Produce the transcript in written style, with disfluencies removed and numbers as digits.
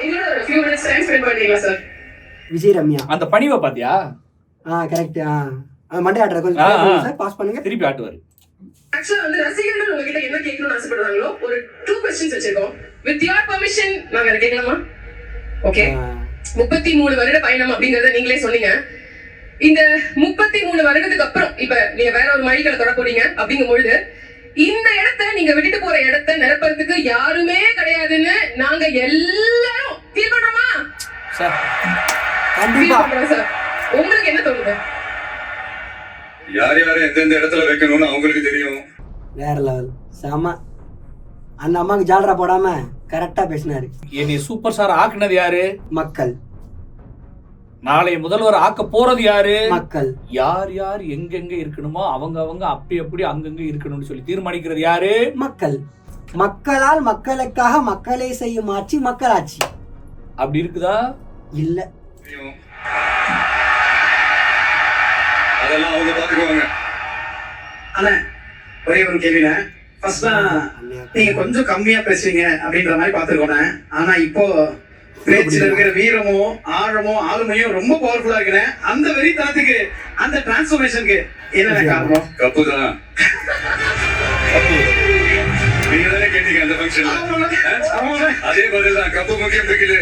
எங்களோட ஒரு few minutes time spend பண்ணீங்களா சார்? விஜய் ரம்யா. அந்த பணிவை பாத்தியா? கரெக்ட். மண்டே ஆட்ற கொஞ்சம் சார் பாஸ் பண்ணுங்க. திருப்பி ஆட்டுவாரு. ஆக்சுவலா வந்து ரசிகர்கள் உங்ககிட்ட என்ன கேட்கணும்னு ஆசைப்படுறாங்களோ ஒரு 2 questions வச்சிருக்கோம். With your permission நாங்க அதை கேட்கலாமா? ஓகே. 33 வருட பயணம் அப்படிங்கறத நீங்களே சொன்னீங்க. இந்த 33 வருடத்துக்கு அப்புறம் இப்ப நீங்க வேற ஒரு மைல்கல்லை தொட போறீங்க அப்படிங்கும்பொழுது இந்த இடத்தை நீங்க விட்டுட்டு போற இடத்தை நிரப்புறதுக்கு யாருமே கிடையாதுன்னு நாங்க எல்லாரும் ஃபீல் பண்றோமா? சார் கண்டிப்பா சார் உங்களுக்கு என்ன தோணுது? யார் யாரை எந்தெந்த இடத்துல வைக்கணும்னு அவங்களுக்கு தெரியும். வேற லெவல் செம. அந்த அம்மாக்கு ஜாலரா போடாம கரெக்டா பேசினாரு. என்னை சூப்பர் ஸ்டார் ஆக்குனது யாரு? மக்கள். நாளை முதல்வர் ஆக்க போறது யாரு? மக்கள். யார் யார் எங்கெங்க இருக்கணுமோ அவங்க அவங்க அப்படி அங்கங்க இருக்கணும்னு சொல்லி தீர்மானிக்கிறது யாரு? மக்கள். மக்களால் மக்களுக்காக மக்களை செய்யும் ஆட்சி மக்களாட்சி. அப்படி இருக்குதா? இல்ல. அதெல்லாம் அவங்க பாத்துக்குவாங்க. அண்ணா ஒரே ஒரு கேள்விண்ணே. ஃபர்ஸ்ட்னா நீங்க கொஞ்சம் கம்மியா பேசுவீங்க அப்படின்ற மாதிரி பாத்துருக்கோண்ணே. ஆனா இப்போ பேச்சுல இருக்கிற வீரமும் ஆழமும் ஆளுமையும் ரொம்ப பவர்ஃபுல்லா இருக்குண்ணே. அந்த வெறித்தனத்துக்கு அந்த டிரான்ஸ்ஃபர்மேஷனுக்கு என்ன காரணம்? கப்பு தான். நீங்க தானே கேட்டீங்க அந்த ஃபங்க்ஷன்ல. அதே பதில் தான். கப்பு முக்கியம் இருக்குது.